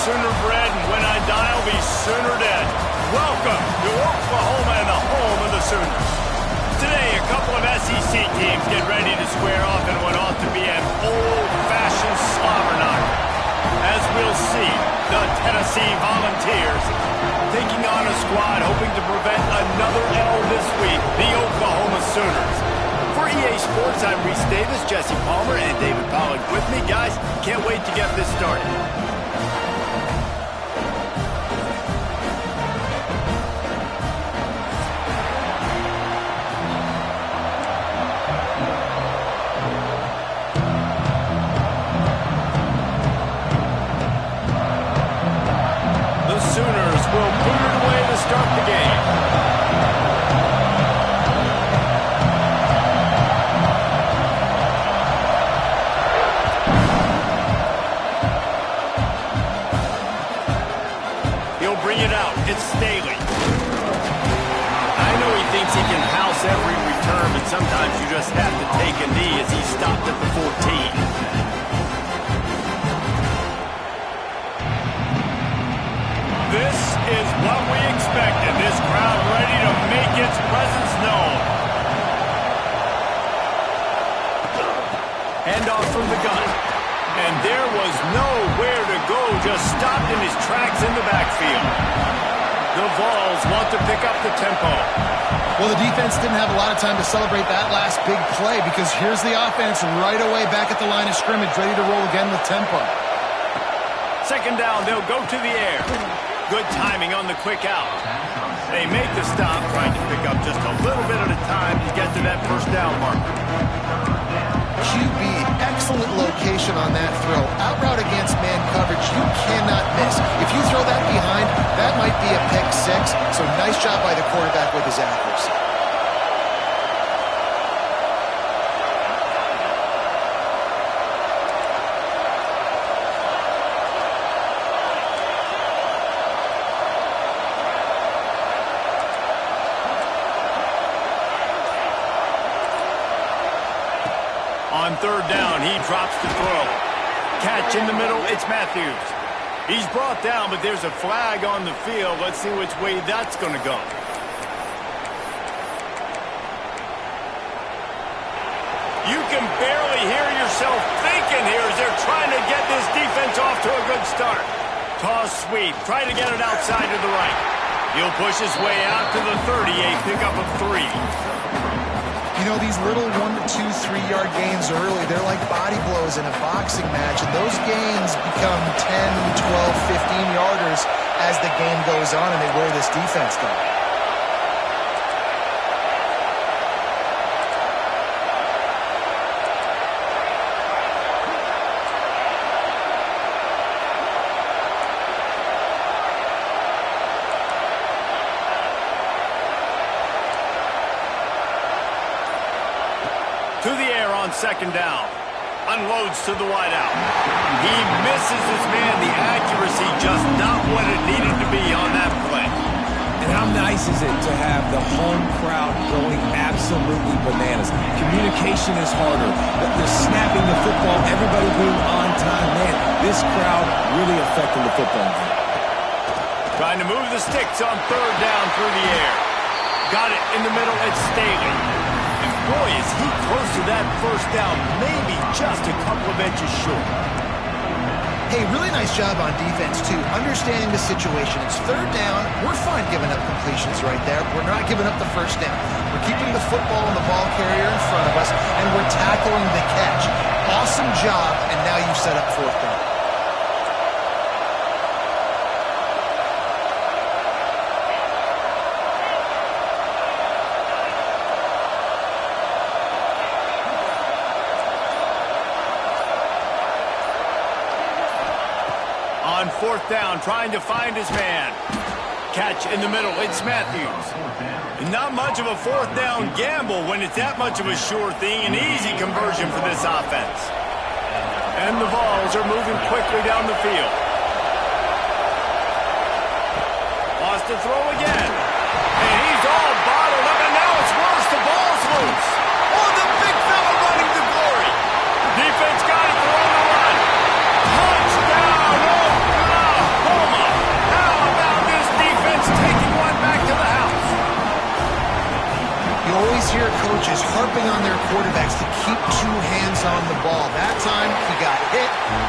Sooner bred, and when I die, I'll be Sooner dead. Welcome to Oklahoma and the home of the Sooners. Today, a couple of SEC teams get ready to square off in what ought to be an old-fashioned slobber knocker. As we'll see, the Tennessee Volunteers taking on a squad hoping to prevent another L this week, the Oklahoma Sooners. For EA Sports, I'm Reese Davis, Jesse Palmer, and David Pollack with me. Guys, can't wait to get this started. The Sooners will put it away to start the game. Bring it out. It's Staley. I know he thinks he can house every return, but sometimes you just have to take a knee as he stopped at the 14. This is what we expected. This crowd ready to make its presence known. Handoff from the gun. And there was nowhere to go, just stopped in his tracks in the backfield. The Vols want to pick up the tempo. Well, the defense didn't have a lot of time to celebrate that last big play because here's the offense right away back at the line of scrimmage, ready to roll again with tempo. Second down, they'll go to the air. Good timing on the quick out. They make the stop, trying to pick up just a little bit at a time to get to that first down marker. QB, excellent location on that throw. Out route against man coverage, you cannot miss. If you throw that behind, that might be a pick six. So nice job by the quarterback with his accuracy. On third down, he drops the throw. Catch in the middle, it's Matthews. He's brought down, but there's a flag on the field. Let's see which way that's going to go. You can barely hear yourself thinking here as they're trying to get this defense off to a good start. Toss sweep, try to get it outside to the right. He'll push his way out to the 30, a pickup of 3. You know, these little 1 to 2, 3-yard gains early, they're like body blows in a boxing match, and those gains become 10, 12, 15-yarders as the game goes on, and they wear this defense down. To the air on second down. Unloads to the wideout. He misses his man. The accuracy just not what it needed to be on that play. And how nice is it to have the home crowd going absolutely bananas? Communication is harder. They're snapping the football. Everybody being on time. Man, this crowd really affecting the football game. Trying to move the sticks on third down through the air. Got it in the middle. It's Staley. Boy, is he close to that first down, maybe just a couple of inches short. Hey, really nice job on defense, too. Understanding the situation. It's third down. We're fine giving up completions right there. We're not giving up the first down. We're keeping the football and the ball carrier in front of us, and we're tackling the catch. Awesome job, and now you've set up fourth down. On fourth down, trying to find his man. Catch in the middle, it's Matthews. Not much of a fourth down gamble when it's that much of a sure thing, an easy conversion for this offense. And the Vols are moving quickly down the field. Lost the throw again. And he's all bottled up, and now it's worse. The ball's loose. Oh, the big fella running to glory. Defense got it, they're on the run. Touchdown, Oklahoma!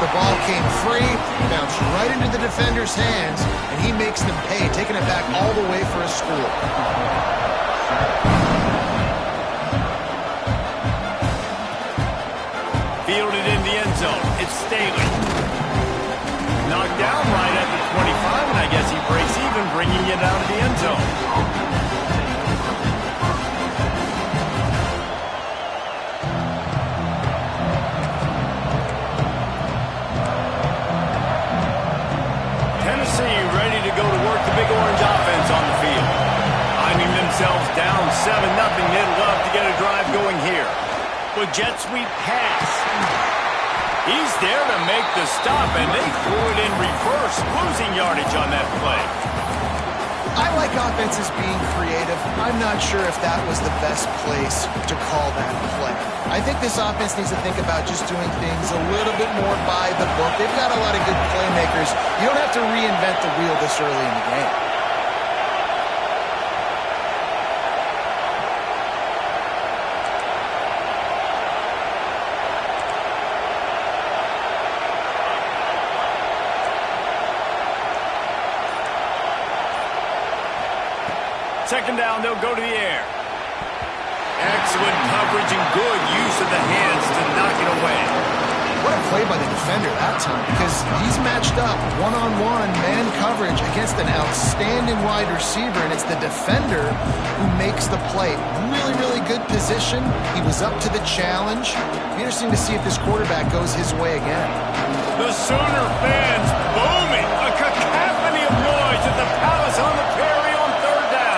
The ball came free, bounced right into the defender's hands, and he makes them pay, taking it back all the way for a score. Fielded in the end zone. It's Staley. Knocked down right at the 25, and I guess he breaks even, bringing it out of the end zone. Tennessee ready to go to work the Big Orange offense on the field. Finding themselves down 7-0, they'd love to get a drive going here. With jet sweep pass. He's there to make the stop, and they threw it in reverse, losing yardage on that play. I like offenses being creative. I'm not sure if that was the best place to call that play. I think this offense needs to think about just doing things a little bit more by the book. They've got a lot of good playmakers. You don't have to reinvent the wheel this early in the game. Second down, they'll go to the air. Excellent coverage and good use of the hands to knock it away. What a play by the defender that time, because he's matched up one-on-one man coverage against an outstanding wide receiver, and it's the defender who makes the play. Really, really good position. He was up to the challenge. Be interesting to see if this quarterback goes his way again. The Sooner fans booming. A cacophony of noise at the Palace on the Prairie on third down.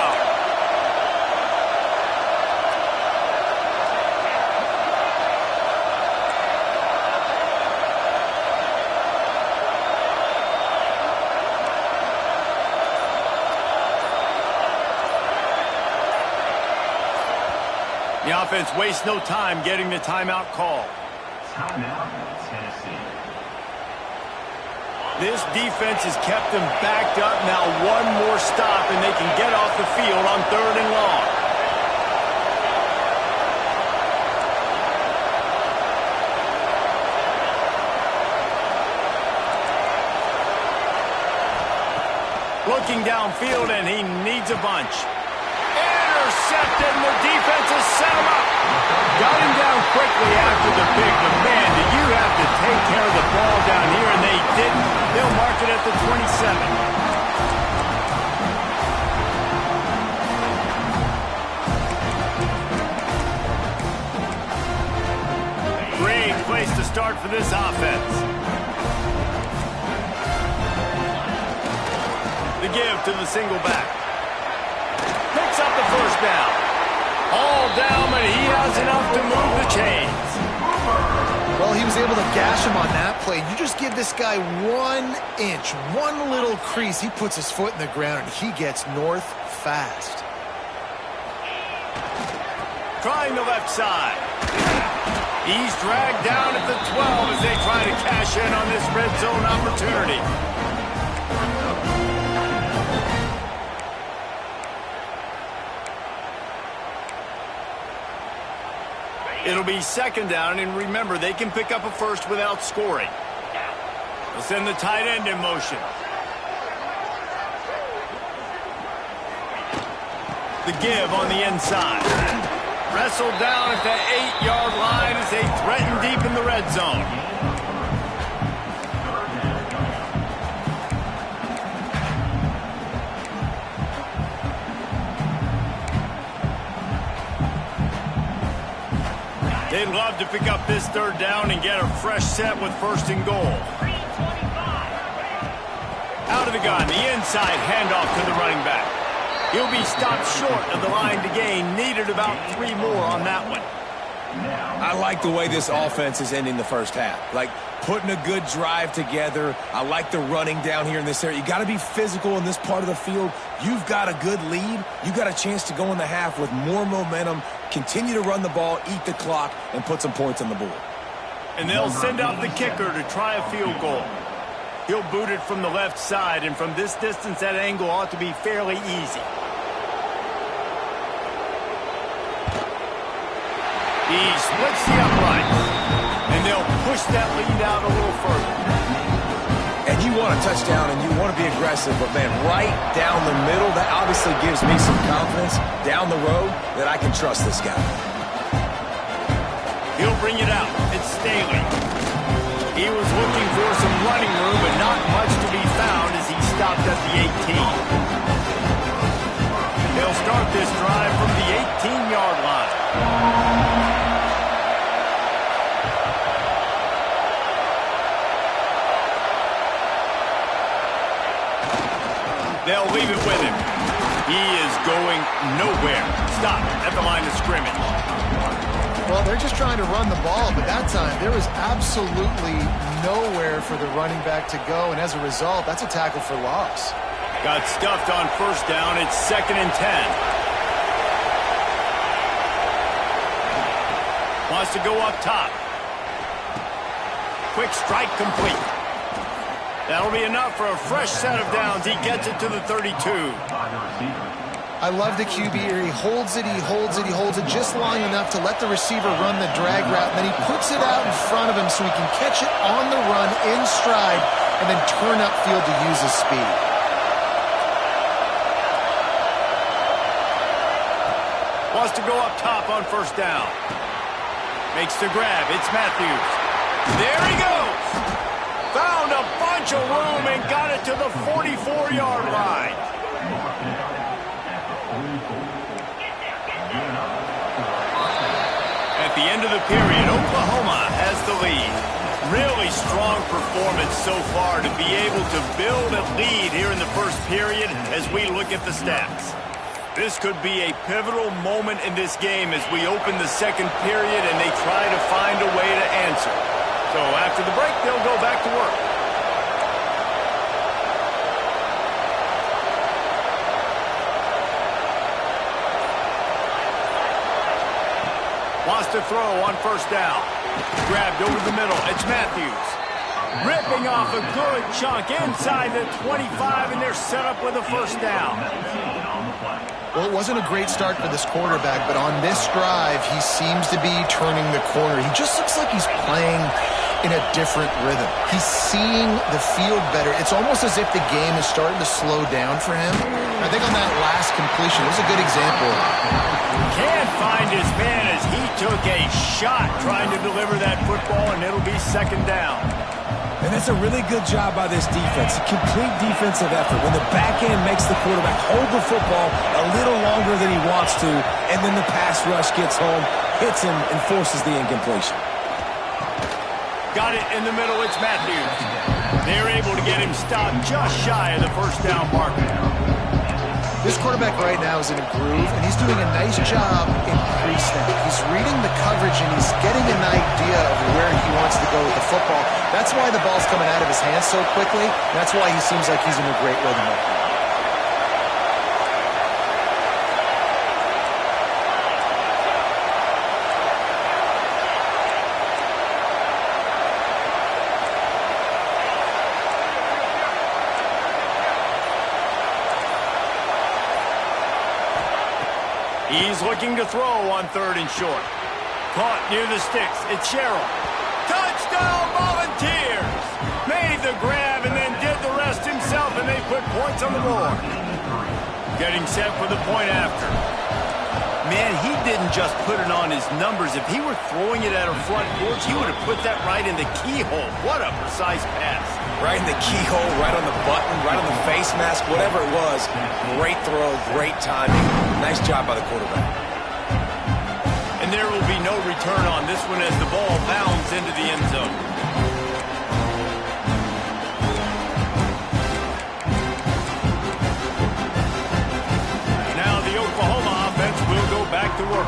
The offense wastes no time getting the timeout call. Timeout, Tennessee. This defense has kept them backed up. Now one more stop, and they can get off the field on third and long. Looking downfield, and he needs a bunch. Intercepted, and the defense has set him up. Got him down quickly after the pick, but man, did you have to take care of the ball down here, and they didn't. They'll mark it at the 27. Great place to start for this offense. The give to the single back. Picks up the first down. All down, but he has enough to move the chains. Well, he was able to gash him on that play. You just give this guy 1 inch, one little crease. He puts his foot in the ground, and he gets north fast. Trying the left side. He's dragged down at the 12 as they try to cash in on this red zone opportunity. It'll be second down, and remember, they can pick up a first without scoring. They'll send the tight end in motion. The give on the inside. Wrestled down at the 8-yard line as they threaten deep in the red zone. They'd love to pick up this third down and get a fresh set with first and goal. Out of the gun, the inside handoff to the running back. He'll be stopped short of the line to gain. Needed about 3 more on that one. I like the way this offense is ending the first half. Like, putting a good drive together. I like the running down here in this area. You got to be physical in this part of the field. You've got a good lead. You got a chance to go in the half with more momentum, continue to run the ball, eat the clock, and put some points on the board. And they'll send out the kicker to try a field goal. He'll boot it from the left side, and from this distance, that angle ought to be fairly easy. He splits the uprights. And they'll push that lead out a little further. And you want a touchdown and you want to be aggressive, but man, right down the middle, that obviously gives me some confidence down the road that I can trust this guy. He'll bring it out. It's Staley. He was looking for some running room, but not much to be found as he stopped at the 18. They'll start this drive from the 18-yard line. They'll leave it with him. He is going nowhere. Stop at the line of scrimmage. Well, they're just trying to run the ball, but that time there was absolutely nowhere for the running back to go, and as a result, that's a tackle for loss. Got stuffed on first down. It's 2nd and 10. Wants to go up top. Quick strike complete. That'll be enough for a fresh set of downs. He gets it to the 32. I love the QB here. He holds it, he holds it, he holds it just long enough to let the receiver run the drag route. And then he puts it out in front of him so he can catch it on the run in stride and then turn upfield to use his speed. Wants to go up top on first down. Makes the grab. It's Matthews. There he goes. Found a bunch of room and got it to the 44-yard line. At the end of the period, Oklahoma has the lead. Really strong performance so far to be able to build a lead here in the first period as we look at the stats. This could be a pivotal moment in this game as we open the second period and they try to find a way to answer. So after the break, they'll go back to work. Wants to throw on first down. Grabbed over the middle. It's Matthews. Ripping off a good chunk inside the 25, and they're set up with a first down. Well, it wasn't a great start for this quarterback, but on this drive, he seems to be turning the corner. He just looks like he's playing in a different rhythm. He's seeing the field better. It's almost as if the game is starting to slow down for him. I think on that last completion, it was a good example. Can't find his man as he took a shot trying to deliver that football, and it'll be second down. And that's a really good job by this defense. A complete defensive effort. When the back end makes the quarterback hold the football a little longer than he wants to, and then the pass rush gets home, hits him, and forces the incompletion. Got it in the middle. It's Matthews. They're able to get him stopped just shy of the first down marker. This quarterback right now is in a groove, and he's doing a nice job in pre-snap. He's reading the coverage, and he's getting an idea of where he wants to go with the football. That's why the ball's coming out of his hands so quickly. That's why he seems like he's in a great rhythm right now. He's looking to throw on third and short. Caught near the sticks. It's Sherrill. Touchdown Volunteers! Made the grab and then did the rest himself, and they put points on the board. Getting set for the point after. Man, he didn't just put it on his numbers. If he were throwing it at a front porch, he would have put that right in the keyhole. What a precise pass. Right in the keyhole, right on the button, right on the face mask, whatever it was. Great throw, great timing. Nice job by the quarterback. And there will be no return on this one as the ball bounds into the end zone. Now the Oklahoma offense will go back to work.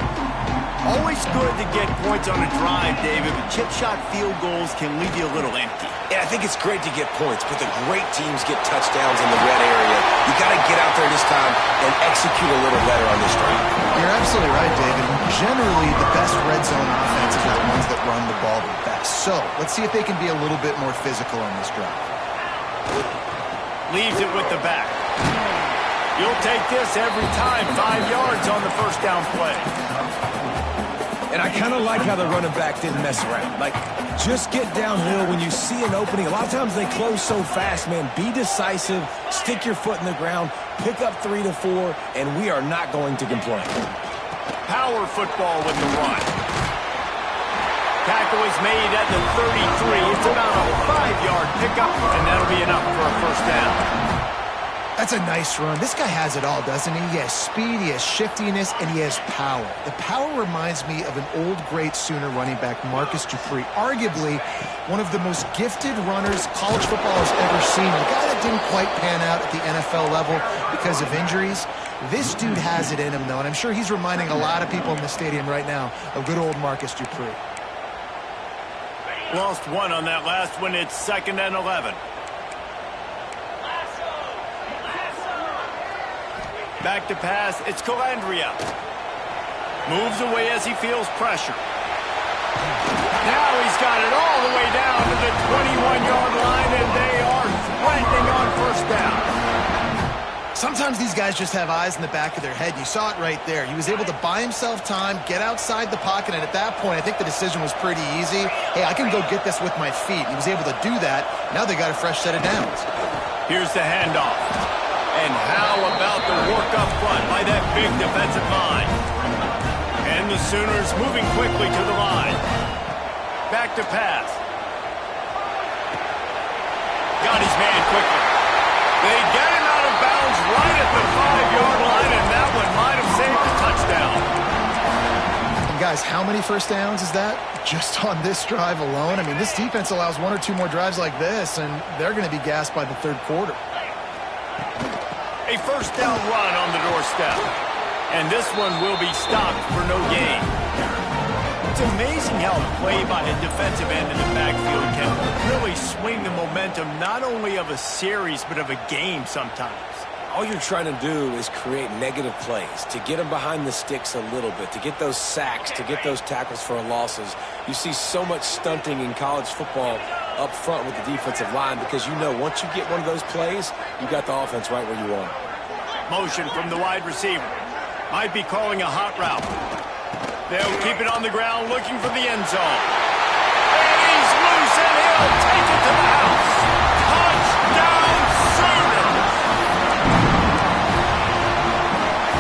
Always good to get points on a drive, David, but chip shot field goals can leave you a little empty. Yeah, I think it's great to get points, but the great teams get touchdowns in the red area. You got to get out there this time and execute a little better on this drive. You're absolutely right, David. Generally, the best red zone offenses are the ones that run the ball the best. So, let's see if they can be a little bit more physical on this drive. Leaves it with the back. You'll take this every time. 5 yards on the first down play. And I kind of like how the running back didn't mess around. Like, just get downhill when you see an opening. A lot of times they close so fast, man. Be decisive, stick your foot in the ground, pick up 3 to 4, and we are not going to complain. Power football with the run. Tackle is made at the 33. It's about a 5-yard pickup, and that'll be enough for a first down. That's a nice run. This guy has it all, doesn't he? He has speed, he has shiftiness, and he has power. The power reminds me of an old, great Sooner running back, Marcus Dupree. Arguably one of the most gifted runners college football has ever seen. A guy that didn't quite pan out at the NFL level because of injuries. This dude has it in him, though, and I'm sure he's reminding a lot of people in the stadium right now of good old Marcus Dupree. Lost one on that last one. It's 2nd and 11. Back to pass. It's Calandria. Moves away as he feels pressure. Now he's got it all the way down to the 21-yard line, and they are threatening on first down. Sometimes these guys just have eyes in the back of their head. You saw it right there. He was able to buy himself time, get outside the pocket, and at that point, I think the decision was pretty easy. Hey, I can go get this with my feet. He was able to do that. Now they got a fresh set of downs. Here's the handoff. And how about the work up front by that big defensive line? And the Sooners moving quickly to the line. Back to pass. Got his man quickly. They get him out of bounds right at the 5-yard line, and that one might have saved the touchdown. And guys, how many first downs is that? Just on this drive alone? I mean, this defense allows 1 or 2 more drives like this, and they're going to be gassed by the third quarter. A first down run on the doorstep. And this one will be stopped for no gain. It's amazing how a play by a defensive end in the backfield can really swing the momentum not only of a series but of a game sometimes. All you're trying to do is create negative plays, to get them behind the sticks a little bit, to get those sacks, to get those tackles for losses. You see so much stunting in college football up front with the defensive line because you know once you get one of those plays, you got the offense right where you want it. Motion from the wide receiver. Might be calling a hot route. They'll keep it on the ground looking for the end zone. And he's loose and he'll take it to the house. Touchdown Sooners!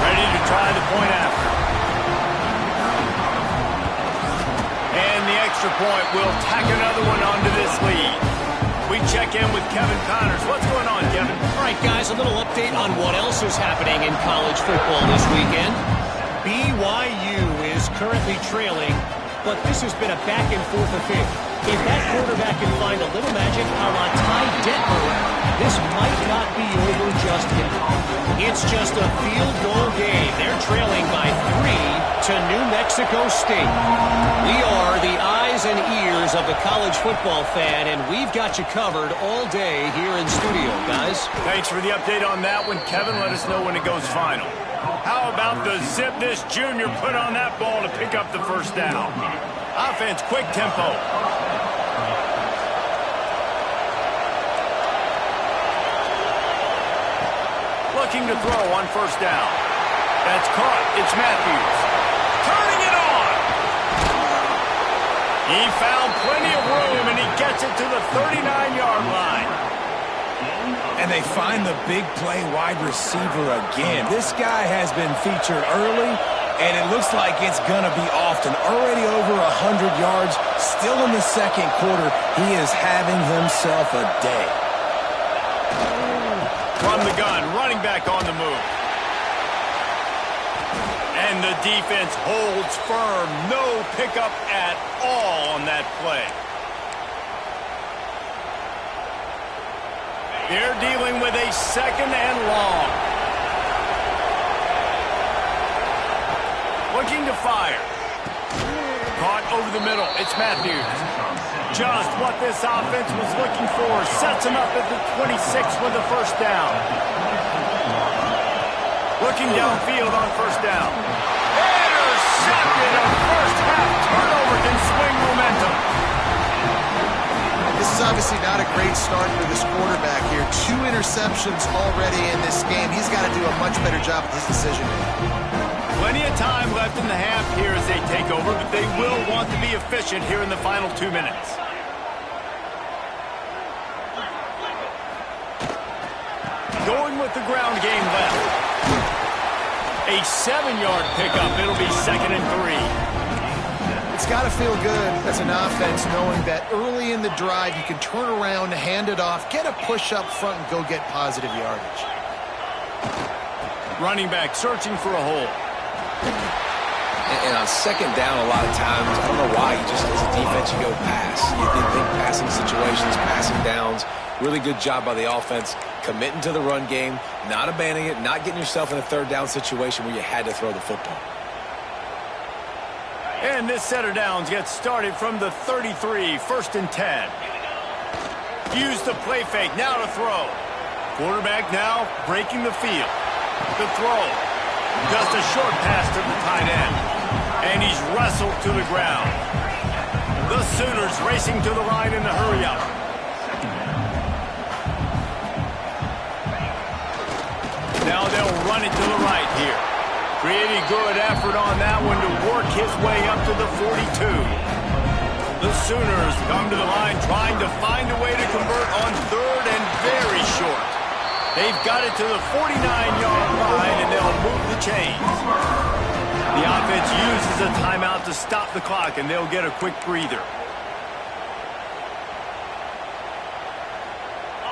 Ready to try the point after. And the extra point will tack another one onto this lead. We check in with Kevin Connors. What's going on, Kevin? All right, guys, a little update on what else is happening in college football this weekend. BYU is currently trailing, but this has been a back-and-forth affair. If that quarterback can find a little magic a la Ty Detmer, this might not be over just yet. It's just a field goal game. They're trailing by 3 to New Mexico State. We are the eyes and ears of the college football fan, and we've got you covered all day here in studio, guys. Thanks for the update on that one, Kevin. Let us know when it goes final. How about the zip this junior put on that ball to pick up the first down? Offense, quick tempo. Looking to throw on first down. That's caught. It's Matthews. Turning it on. He found plenty of room, and he gets it to the 39-yard line. And they find the big play wide receiver again. This guy has been featured early, and it looks like it's going to be often. Already over 100 yards, still in the second quarter. He is having himself a day. From the gun, running back on the move. And the defense holds firm. No pickup at all on that play. They're dealing with a 2nd and long. Looking to fire. Caught over the middle. It's Matthews. Just what this offense was looking for. Sets him up at the 26 with a first down. Looking downfield on first down. Intercepted. A first half turnover can swing momentum. This is obviously not a great start for this quarterback here. 2 interceptions already in this game. He's got to do a much better job with his decision making. Plenty of time left in the half here as they take over, but they will want to be efficient here in the final 2 minutes. Going with the ground game left. A 7-yard pickup. It'll be 2nd and 3. It's got to feel good as an offense knowing that early in the drive you can turn around, hand it off, get a push up front, and go get positive yardage. Running back searching for a hole. And on 2nd down, a lot of times, I don't know why, you just, as a defense, you go pass. You think passing situations, passing downs. Really good job by the offense, committing to the run game, not abandoning it, not getting yourself in a 3rd down situation where you had to throw the football. And this set of downs gets started from the 33, 1st and 10. Use the play fake, now to throw. Quarterback now breaking the field. The throw. Just a short pass to the tight end. And he's wrestled to the ground. The Sooners racing to the line in the hurry-up. Now they'll run it to the right here. Pretty good effort on that one to work his way up to the 42. The Sooners come to the line trying to find a way to convert on 3rd and very short. They've got it to the 49-yard line, and they'll move the chains. The offense uses a timeout to stop the clock, and they'll get a quick breather.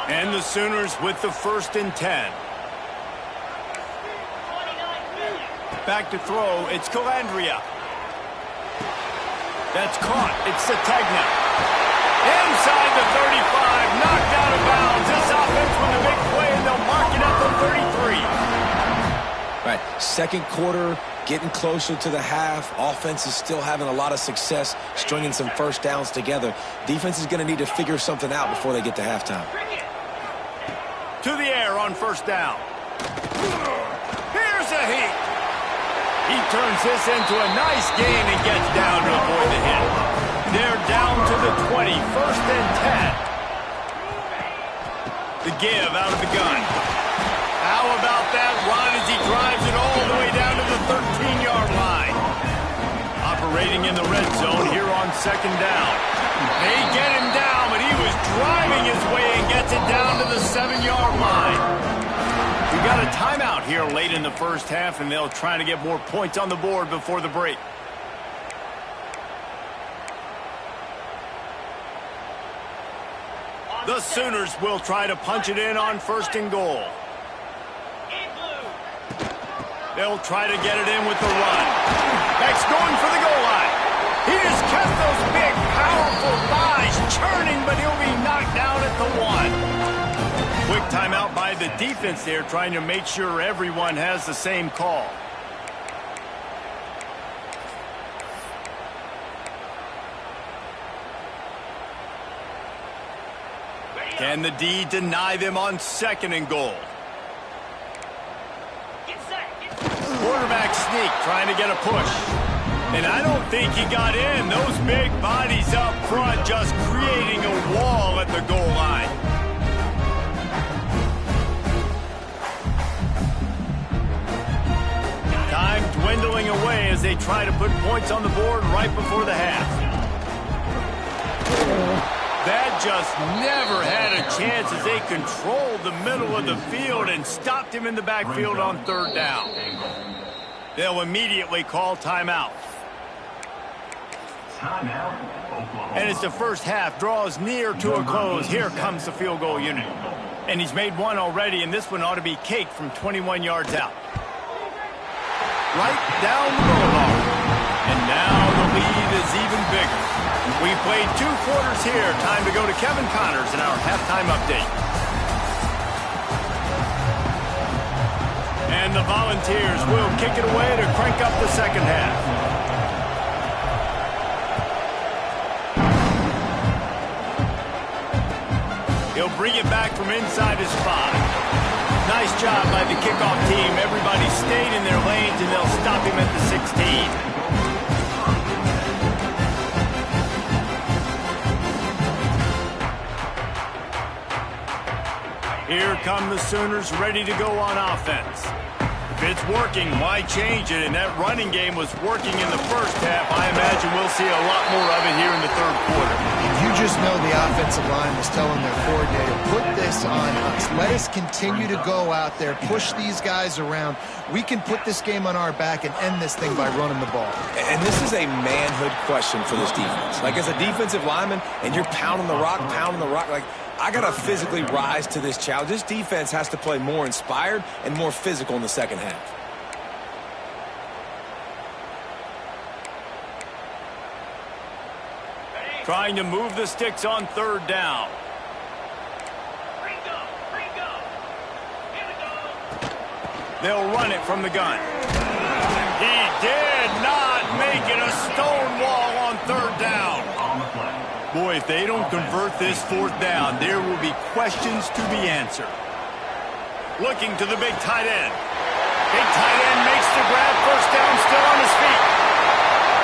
And the Sooners with the 1st and 10. Back to throw, it's Calandria. That's caught, it's Sategna. Inside the 35, knocked out of bounds. This offense with a big play, and they'll mark it at the 33. Right, 2nd quarter, getting closer to the half. Offense is still having a lot of success stringing some 1st downs together. Defense is going to need to figure something out before they get to halftime. To the air on 1st down. Here's a heat. He turns this into a nice gain and gets down to avoid the hit. They're down to the 20, 1st and 10. The give out of the gun. How about that run as he drives it all the way down to the 13-yard line? Operating in the red zone here on 2nd down. They get him down, but he was driving his way and gets it down to the 7-yard line. We got a timeout here late in the 1st half, and they'll try to get more points on the board before the break. The Sooners will try to punch it in on 1st and goal. They'll try to get it in with the run. Beck's going for the goal line. He just kept those big, powerful thighs churning, but he'll be knocked down at the 1. Quick timeout by the defense there, trying to make sure everyone has the same call. Can the D deny them on 2nd and goal? Quarterback sneak, trying to get a push. And I don't think he got in. Those big bodies up front just creating a wall at the goal line. Time dwindling away as they try to put points on the board right before the half. That just never had a chance as they controlled the middle of the field and stopped him in the backfield on 3rd down. They'll immediately call timeout. And as the 1st half draws near to a close, here comes the field goal unit. And he's made one already, and this one ought to be caked from 21 yards out. Right down the boulevard. And now the lead is even bigger. We played 2 quarters here. Time to go to Kevin Connors in our halftime update. And the Volunteers will kick it away to crank up the 2nd half. He'll bring it back from inside his 5. Nice job by the kickoff team. Everybody stayed in their lanes, and they'll stop him at the 16. Here come the Sooners ready to go on offense. If it's working, why change it? And that running game was working in the first half. I imagine we'll see a lot more of it here in the third quarter. You just know the offensive line was telling their coordinator, put this on us. Let us continue to go out there, push these guys around. We can put this game on our back and end this thing by running the ball. And this is a manhood question for this defense. Like, as a defensive lineman, and you're pounding the rock, like, I got to physically rise to this challenge. This defense has to play more inspired and more physical in the second half. Trying to move the sticks on third down. They'll run it from the gun. He did not make it a stone wall on third down. Boy, if they don't convert this fourth down, there will be questions to be answered. Looking to the big tight end. Big tight end makes the grab. First down, still on his feet.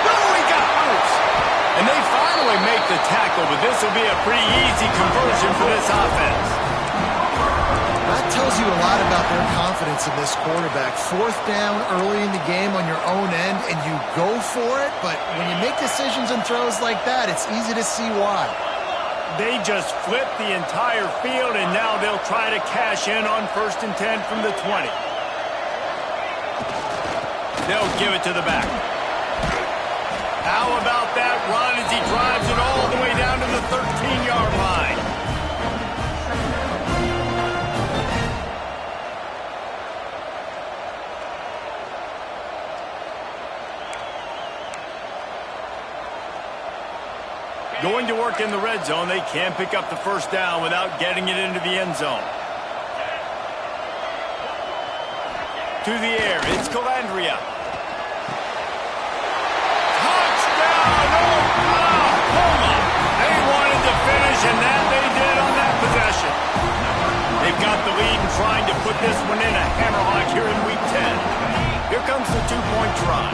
No, he got loose. And they finally make the tackle, but this will be a pretty easy conversion for this offense. That tells you a lot about their confidence in this quarterback. Fourth down early in the game on your own end, and you go for it, but when you make decisions and throws like that, it's easy to see why. They just flipped the entire field, and now they'll try to cash in on 1st and 10 from the 20. They'll give it to the back. How about that run as he drives it all the way down to the 13-yard line? Going to work in the red zone. They can't pick up the first down without getting it into the end zone. To the air, it's Calandria. Touchdown, Oklahoma! They wanted to finish, and that they did on that possession. They've got the lead and trying to put this one in a hammerlock here in Week 10. Here comes the two-point try.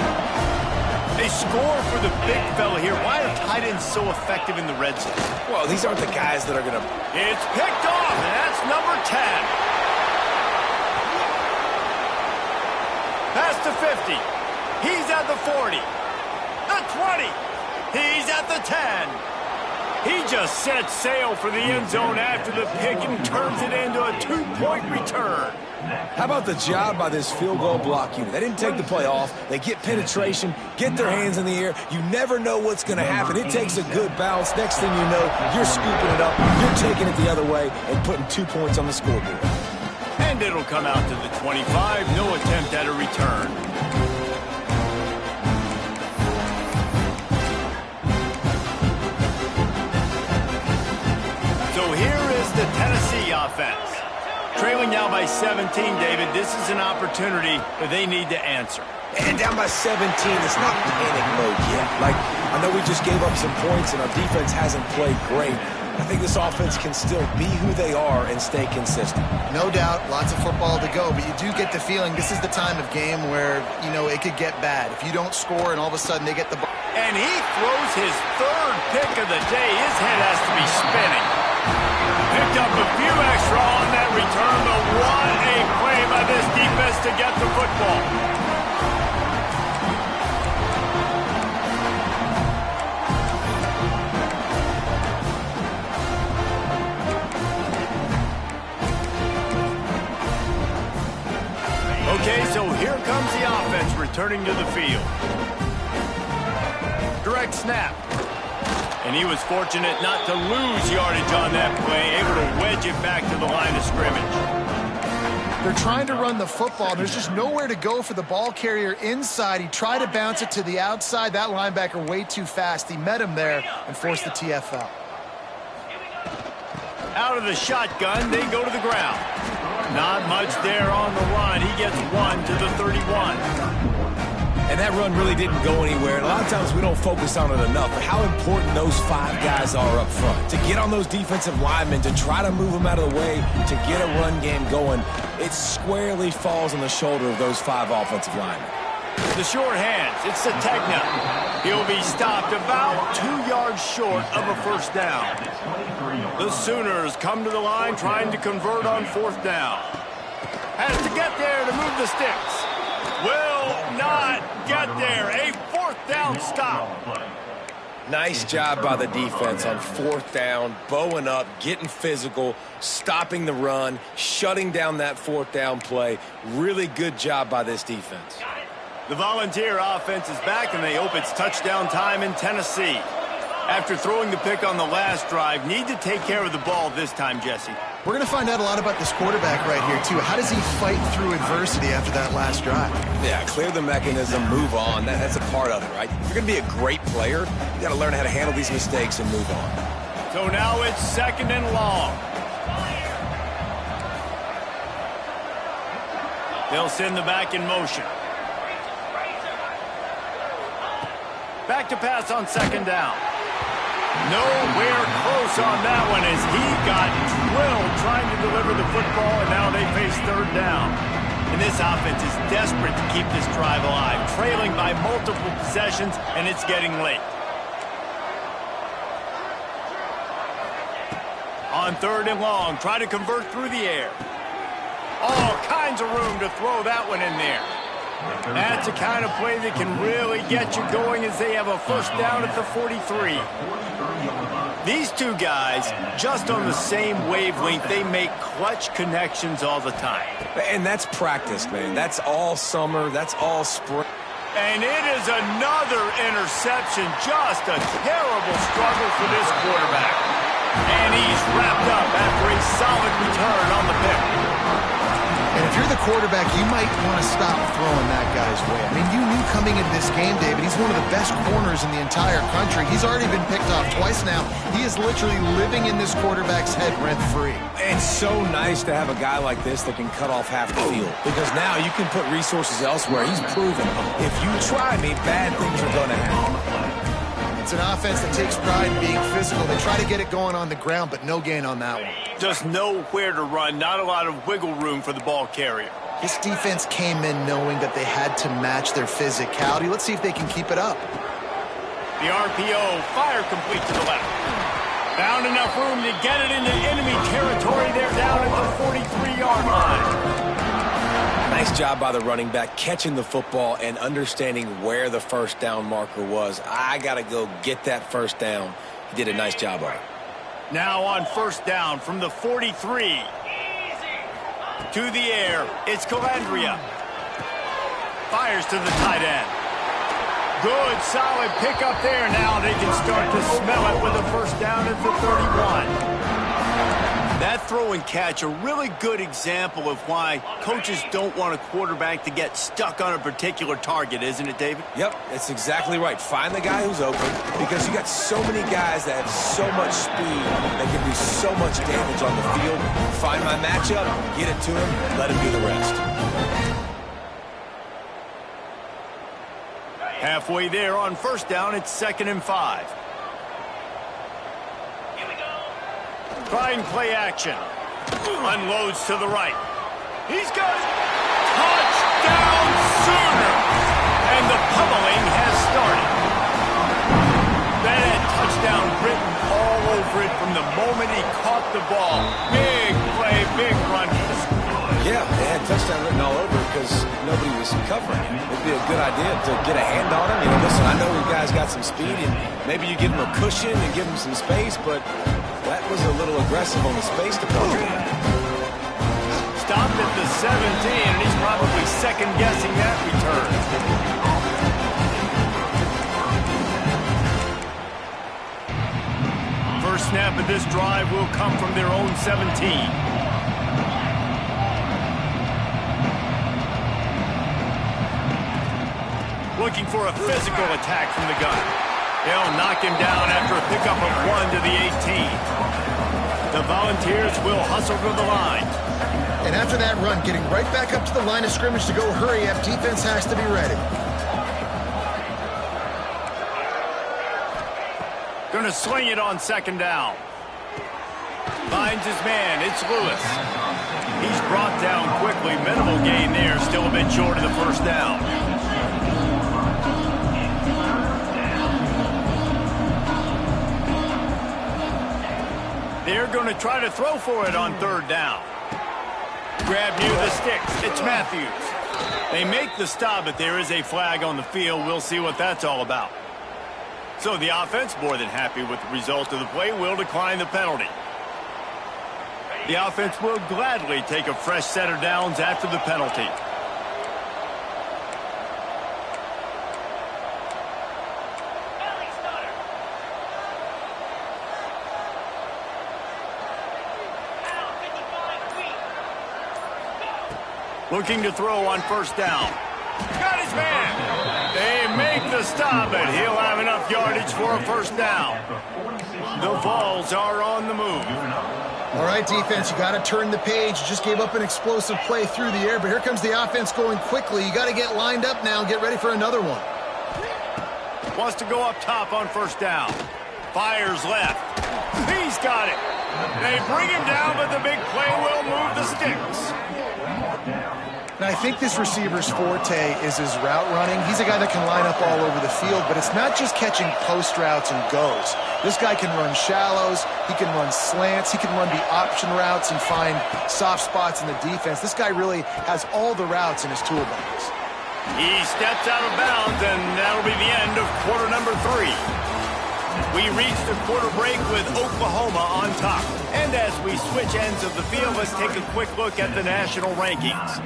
They score for the big fella here. Why are tight ends so effective in the red zone? Well, these aren't the guys that are going to... It's picked off, and that's number 10. Pass to 50. He's at the 40. The 20. He's at the 10. He just set sail for the end zone after the pick and turns it into a two-point return. How about the job by this field goal block unit? They didn't take the play off. They get penetration, get their hands in the air. You never know what's going to happen. It takes a good bounce. Next thing you know, you're scooping it up, you're taking it the other way, and putting 2 points on the scoreboard. And it'll come out to the 25. No attempt at a return. So here is the Tennessee offense. Trailing now by 17, David. This is an opportunity that they need to answer. And down by 17, it's not panic mode yet. Like, I know we just gave up some points and our defense hasn't played great. I think this offense can still be who they are and stay consistent. No doubt, lots of football to go, but you do get the feeling this is the time of game where, you know, it could get bad. If you don't score and all of a sudden they get the ball. And he throws his third pick of the day. His head has to be spinning. Picked up a few extra on that return, but what a play by this defense to get the football. Okay, so here comes the offense returning to the field. Direct snap. And he was fortunate not to lose yardage on that play, able to wedge it back to the line of scrimmage. They're trying to run the football. There's just nowhere to go for the ball carrier inside. He tried to bounce it to the outside. That linebacker way too fast. He met him there and forced the TFL. Out of the shotgun, they go to the ground. Not much there on the run. He gets one to the 31. And that run really didn't go anywhere. And a lot of times we don't focus on it enough, but how important those 5 guys are up front. To get on those defensive linemen, to try to move them out of the way, to get a run game going, it squarely falls on the shoulder of those 5 offensive linemen. The short hands, it's Sategna. He'll be stopped about 2 yards short of a first down. The Sooners come to the line trying to convert on 4th down. Has to get there to move the sticks. will not get there. A fourth down stop. Nice job by the defense on fourth down, bowing up, getting physical, stopping the run, shutting down that fourth down play. Really good job by this defense. The Volunteer offense is back, and they hope it's touchdown time in Tennessee. After throwing the pick on the last drive, need to take care of the ball this time, Jesse. We're going to find out a lot about this quarterback right here, too. How does he fight through adversity after that last drive? Yeah, clear the mechanism, move on. That's a part of it, right? If you're going to be a great player, you got to learn how to handle these mistakes and move on. So now it's 2nd and long. They'll send the back in motion. Back to pass on 2nd down. Nowhere close on that one as he got drilled trying to deliver the football, and now they face 3rd down. And this offense is desperate to keep this drive alive, trailing by multiple possessions, and it's getting late. On 3rd and long, try to convert through the air. All kinds of room to throw that one in there. That's a kind of play that can really get you going as they have a 1st down at the 43. These two guys, just on the same wavelength, they make clutch connections all the time. And that's practice, man. That's all summer. That's all spring. And it is another interception. Just a terrible struggle for this quarterback. And he's wrapped up after a solid return on the pick. And if you're the quarterback, you might want to stop throwing that guy's way. I mean, you knew coming into this game, David, he's one of the best corners in the entire country. He's already been picked off twice now. He is literally living in this quarterback's head rent-free. And so nice to have a guy like this that can cut off half the field. Because now you can put resources elsewhere. He's proven if you try me, bad things are going to happen. It's an offense that takes pride in being physical. They try to get it going on the ground, but no gain on that one. Just nowhere to run, not a lot of wiggle room for the ball carrier. This defense came in knowing that they had to match their physicality. Let's see if they can keep it up. The RPO, fire complete to the left. Found enough room to get it into enemy territory. They're down at the 43-yard line. Nice job by the running back, catching the football and understanding where the 1st down marker was. I got to go get that 1st down. He did a nice job of it. Now on 1st down from the 43. To the air, it's Calandria. Fires to the tight end. Good, solid pickup there. Now they can start to smell it with a 1st down at the 31. That throw and catch, a really good example of why coaches don't want a quarterback to get stuck on a particular target, isn't it, David? Yep, that's exactly right. Find the guy who's open because you got so many guys that have so much speed that can do so much damage on the field. Find my matchup, get it to him, let him do the rest. Halfway there on 1st down, it's 2nd and 5. Trying play action. Unloads to the right. He's got it. Touchdown Sooners! And the pummeling has started. That had touchdown written all over it from the moment he caught the ball. Big play, big run for the Sooners. Yeah, they had touchdown written all over because nobody was covering him. It'd be a good idea to get a hand on him. You know, listen, I know you guys got some speed, and maybe you give him a cushion and give him some space, but that was a little aggressive on the space department. Stopped at the 17, and he's probably second-guessing that return. First snap of this drive will come from their own 17. Looking for a physical attack from the gun. They'll knock him down after a pickup of 1 to the 18. The Volunteers will hustle to the line. And after that run, getting right back up to the line of scrimmage to go hurry up, defense has to be ready. Going to sling it on 2nd down. Finds his man. It's Lewis. He's brought down quickly. Minimal gain there. Still a bit short of the 1st down. They're going to try to throw for it on 3rd down. Grab near the sticks. It's Matthews. They make the stop, but there is a flag on the field. We'll see what that's all about. So the offense, more than happy with the result of the play, will decline the penalty. The offense will gladly take a fresh set of downs after the penalty. Looking to throw on first down. Got his man. They make the stop, but he'll have enough yardage for a first down. The Vols are on the move. All right, defense, you got to turn the page. You just gave up an explosive play through the air, but here comes the offense going quickly. You got to get lined up now and get ready for another one. Wants to go up top on first down. Fires left. He's got it. They bring him down, but the big play will move the sticks. And I think this receiver's forte is his route running. He's a guy that can line up all over the field, but it's not just catching post routes and goes. This guy can run shallows, he can run slants, he can run the option routes and find soft spots in the defense. This guy really has all the routes in his toolbox. He steps out of bounds, and that'll be the end of quarter number 3. We reach the quarter break with Oklahoma on top. And as we switch ends of the field, let's take a quick look at the national rankings.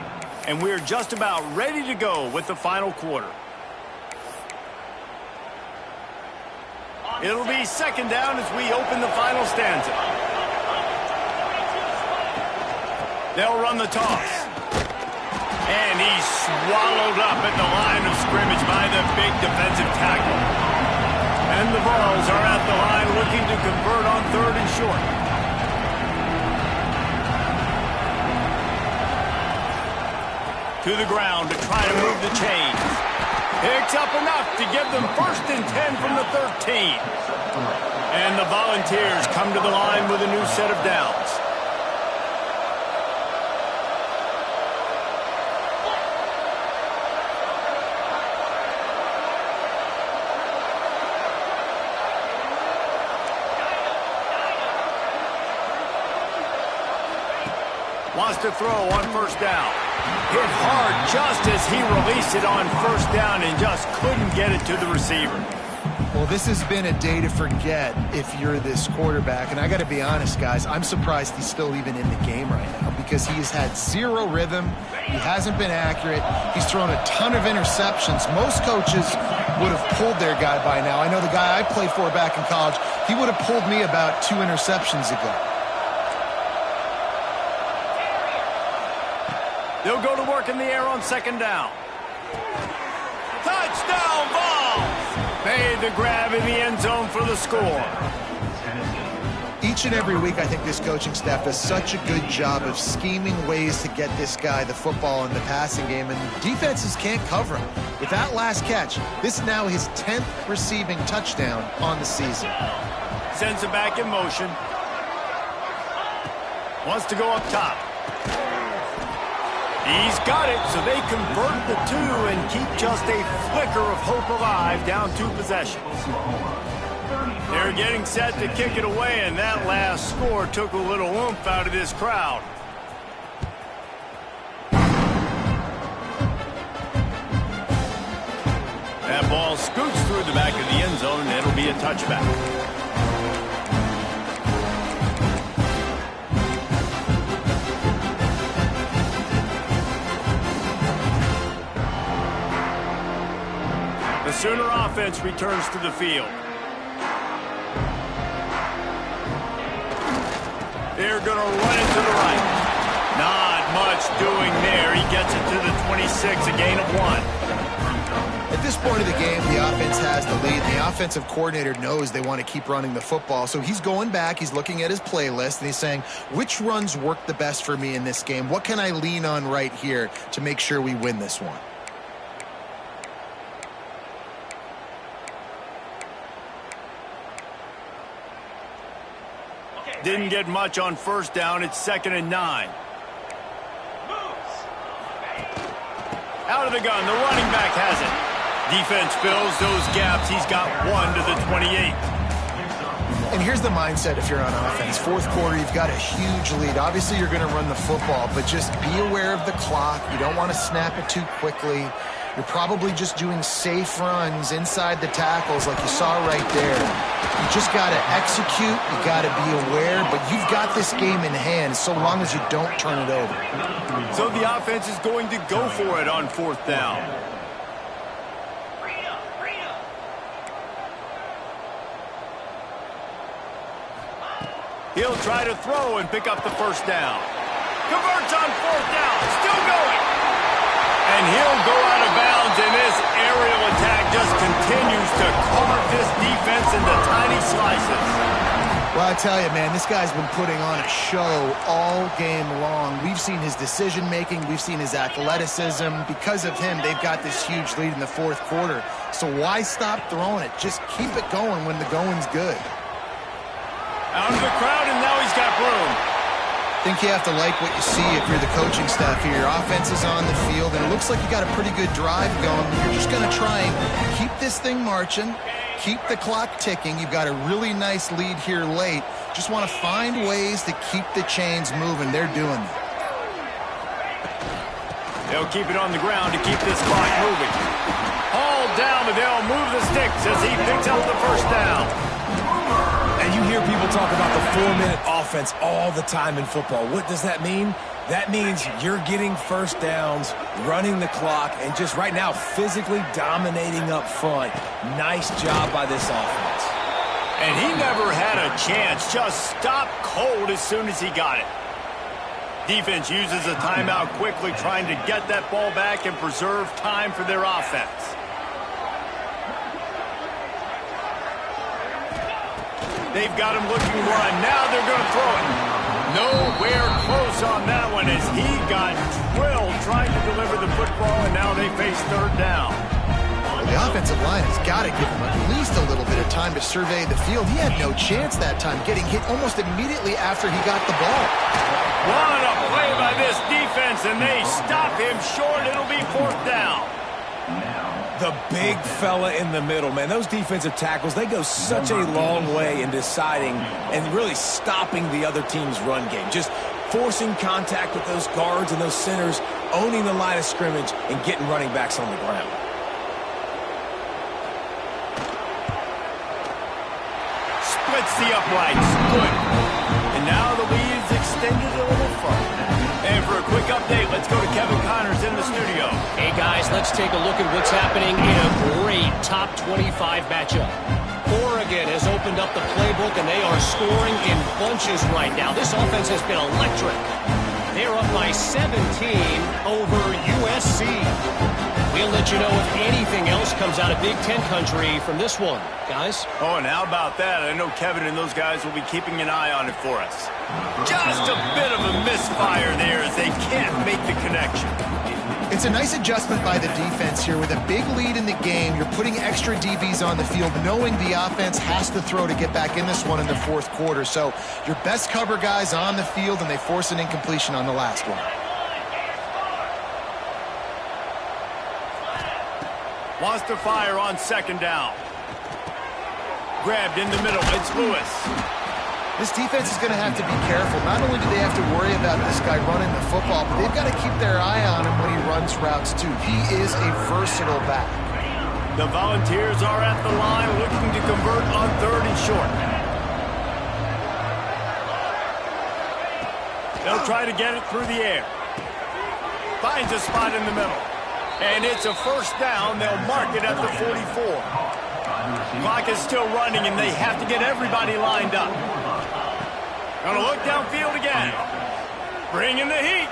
And we're just about ready to go with the final quarter. It'll be second down as we open the final stanza. They'll run the toss. And he's swallowed up at the line of scrimmage by the big defensive tackle. And the Vols are at the line looking to convert on third and short. To the ground to try to move the chains. Picks up enough to give them first and 10 from the 13. And the Volunteers come to the line with a new set of downs. Wants to throw on first down. Hit hard just as he released it on first down and just couldn't get it to the receiver. Well, this has been a day to forget if you're this quarterback. And I got to be honest, guys, I'm surprised he's still even in the game right now because he has had zero rhythm. He hasn't been accurate. He's thrown a ton of interceptions. Most coaches would have pulled their guy by now. I know the guy I played for back in college, he would have pulled me about 2 interceptions ago. They'll go to work in the air on second down. Touchdown, Vols! Made the grab in the end zone for the score. Each and every week, I think this coaching staff does such a good job of scheming ways to get this guy the football in the passing game, and defenses can't cover him. With that last catch, this is now his 10th receiving touchdown on the season. Sends it back in motion. Wants to go up top. He's got it, so they convert the 2 and keep just a flicker of hope alive, down 2 possessions. They're getting set to kick it away, and that last score took a little oomph out of this crowd. That ball scoots through the back of the end zone, and it'll be a touchback. The Sooner offense returns to the field. They're going to run it to the right. Not much doing there. He gets it to the 26, a gain of 1. At this point of the game, the offense has the lead. The offensive coordinator knows they want to keep running the football, so he's going back, he's looking at his playlist, and he's saying, which runs work the best for me in this game? What can I lean on right here to make sure we win this one? Didn't get much on first down. It's 2nd and 9. Out of the gun. The running back has it. Defense fills those gaps. He's got 1 to the 28. And here's the mindset if you're on offense. Fourth quarter, you've got a huge lead. Obviously, you're going to run the football, but just be aware of the clock. You don't want to snap it too quickly. You're probably just doing safe runs inside the tackles like you saw right there. You just got to execute. You got to be aware, but you've got this game in hand so long as you don't turn it over. So the offense is going to go for it on fourth down. He'll try to throw and pick up the first down. Converts on fourth down. Still going. And he'll go out of bounds, and this aerial attack just continues to carve this defense into tiny slices. Well, I tell you, man, this guy's been putting on a show all game long. We've seen his decision-making. We've seen his athleticism. Because of him, they've got this huge lead in the fourth quarter. So why stop throwing it? Just keep it going when the going's good. Out of the crowd, and now he's got room. I think you have to like what you see if you're the coaching staff here. Your offense is on the field, and it looks like you got a pretty good drive going. You're just going to try and keep this thing marching, keep the clock ticking. You've got a really nice lead here late. Just want to find ways to keep the chains moving. They're doing it. They'll keep it on the ground to keep this clock moving. Hauled down, but they'll move the sticks as he picks up the first down. And you hear people talk about the 4-minute offense all the time in football. What does that mean? That means you're getting first downs, running the clock, and just right now physically dominating up front. Nice job by this offense. And he never had a chance. Just stopped cold as soon as he got it. Defense uses a timeout quickly, trying to get that ball back and preserve time for their offense. They've got him looking to run. Now they're going to throw it. Nowhere close on that one as he got drilled trying to deliver the football, and now they face third down. Well, the offensive line has got to give him at least a little bit of time to survey the field. He had no chance that time, getting hit almost immediately after he got the ball. What a play by this defense, and they stop him short. It'll be fourth down. The big fella in the middle, man. Those defensive tackles, they go such a long way in deciding and really stopping the other team's run game. Just forcing contact with those guards and those centers, owning the line of scrimmage, and getting running backs on the ground. Splits the uprights. Good. And now the lead's extended a little further. And for a quick update, let's go to Kevin Connors in the studio. Hey, guys, let's take a look at what's happening in a great top 25 matchup. Oregon has opened up the playbook, and they are scoring in bunches right now. This offense has been electric. They're up by 17 over USC. We'll let you know if anything else comes out of Big Ten country from this one, guys. Oh, and how about that? I know Kevin and those guys will be keeping an eye on it for us. Just a bit of a misfire there as they can't make the connection. It's a nice adjustment by the defense here. With a big lead in the game, you're putting extra DBs on the field, knowing the offense has to throw to get back in this one in the fourth quarter. So your best cover guys on the field, and they force an incompletion on the last one. Wants to fire on second down. Grabbed in the middle. It's Lewis. This defense is going to have to be careful. Not only do they have to worry about this guy running the football, but they've got to keep their eye on him when he runs routes too. He is a versatile back. The Volunteers are at the line looking to convert on third and short. They'll try to get it through the air. Finds a spot in the middle. And it's a first down. They'll mark it at the 44. Clock is still running, and they have to get everybody lined up. Gonna look downfield again. Bringing the heat.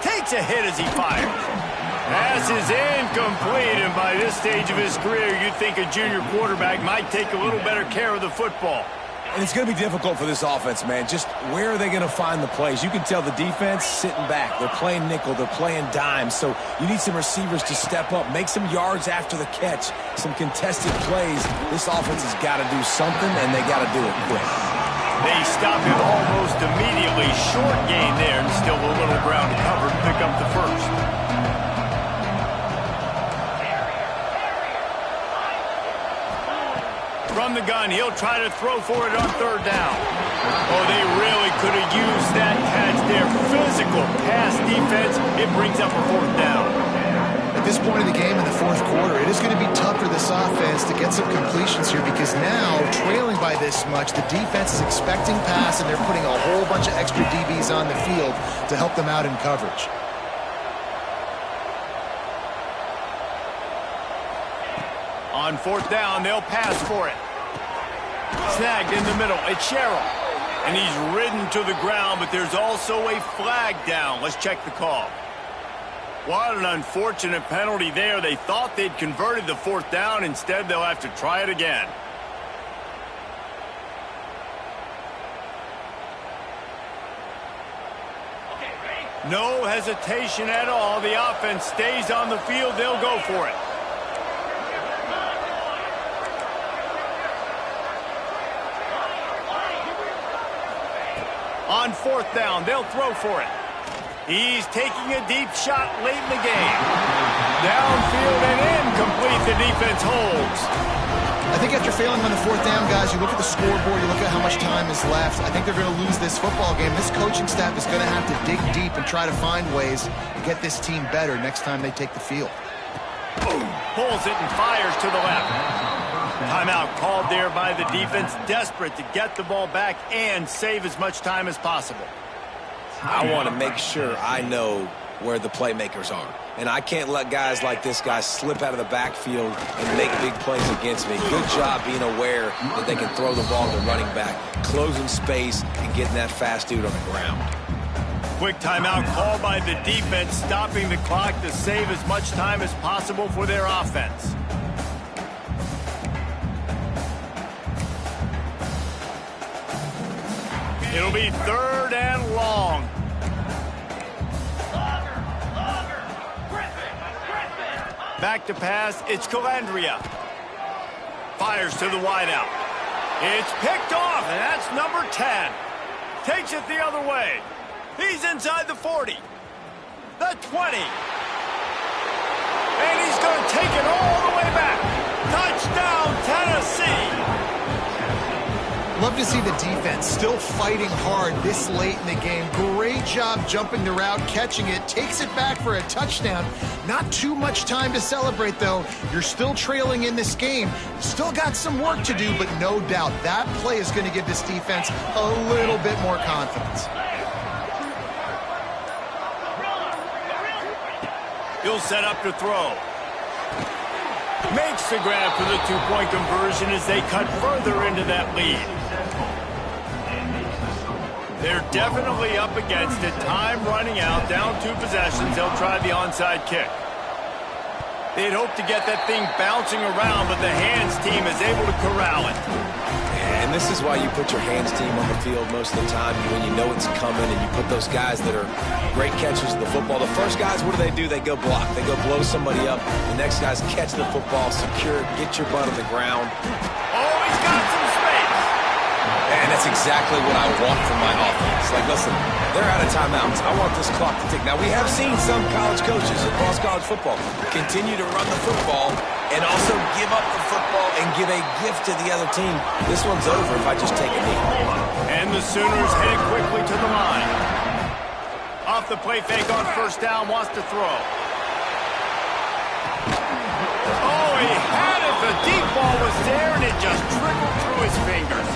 Takes a hit as he fires. Pass is incomplete, and by this stage of his career, you'd think a junior quarterback might take a little better care of the football. And it's going to be difficult for this offense, man. Just where are they going to find the plays? You can tell the defense sitting back. They're playing nickel. They're playing dime. So you need some receivers to step up, make some yards after the catch, some contested plays. This offense has got to do something, and they got to do it quick. They stop him almost immediately. Short gain there, and still a little ground to cover to pick up the first. From the gun, he'll try to throw for it on third down. Oh, they really could have used that catch there. Physical pass defense. It brings up a fourth down. At this point in the game in the fourth quarter, it is going to be tough for this offense to get some completions here because now, trailing by this much, the defense is expecting pass and they're putting a whole bunch of extra DBs on the field to help them out in coverage. On fourth down, they'll pass for it. Snagged in the middle. It's Sherrill. And he's ridden to the ground, but there's also a flag down. Let's check the call. What an unfortunate penalty there. They thought they'd converted the fourth down. Instead, they'll have to try it again. No hesitation at all. The offense stays on the field. They'll go for it. On fourth down, they'll throw for it. He's taking a deep shot late in the game. Downfield and incomplete. The defense holds. I think after failing on the fourth down, guys, you look at the scoreboard, you look at how much time is left. I think they're going to lose this football game. This coaching staff is going to have to dig deep and try to find ways to get this team better next time they take the field. Pulls it and fires to the left. Timeout called there by the defense, desperate to get the ball back and save as much time as possible. I want to make sure I know where the playmakers are. And I can't let guys like this guy slip out of the backfield and make big plays against me. Good job being aware that they can throw the ball to running back, closing space, and getting that fast dude on the ground. Quick timeout called by the defense, stopping the clock to save as much time as possible for their offense. It'll be third and long. Back to pass, it's Calandria. Fires to the wideout. It's picked off, and that's number 10. Takes it the other way. He's inside the 40. The 20. And he's going to take it all the way back. Touchdown, Tennessee. Love to see the defense still fighting hard this late in the game. Great job jumping the route, catching it, takes it back for a touchdown. Not too much time to celebrate, though. You're still trailing in this game. Still got some work to do, but no doubt that play is going to give this defense a little bit more confidence. He'll set up to throw. Makes the grab for the two-point conversion as they cut further into that lead. They're definitely up against it. Time running out. Down 2 possessions. They'll try the onside kick. They'd hope to get that thing bouncing around, but the hands team is able to corral it. And this is why you put your hands team on the field most of the time when you know it's coming, and you put those guys that are great catchers of the football. The first guys, what do? They go block. They go blow somebody up. The next guys catch the football, secure it, get your butt on the ground. Oh, he's got some space. And that's exactly what I want from my offense. Like, listen, they're out of timeouts. I want this clock to tick. Now, we have seen some college coaches across college football continue to run the football and also give up the football and give a gift to the other team. This one's over if I just take a knee. And the Sooners headed quickly to the line. Off the play fake on first down, wants to throw. Oh, he had it. The deep ball was there, and it just trickled through his fingers.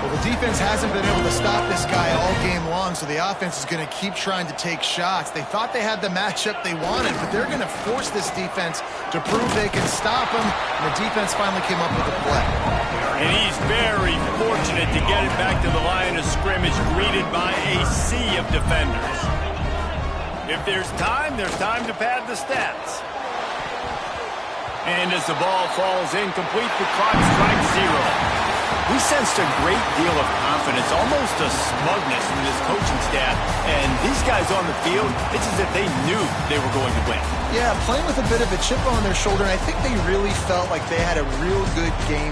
Well, the defense hasn't been able to stop this guy all game long, so the offense is going to keep trying to take shots. They thought they had the matchup they wanted, but they're going to force this defense to prove they can stop him, and the defense finally came up with a play. And he's very fortunate to get it back to the line of scrimmage, greeted by a sea of defenders. If there's time to pad the stats. And as the ball falls incomplete, the clock strikes 0. We sensed a great deal of confidence, almost a smugness from this coaching staff. And these guys on the field, it's as if they knew they were going to win. Yeah, playing with a bit of a chip on their shoulder, and I think they really felt like they had a real good game.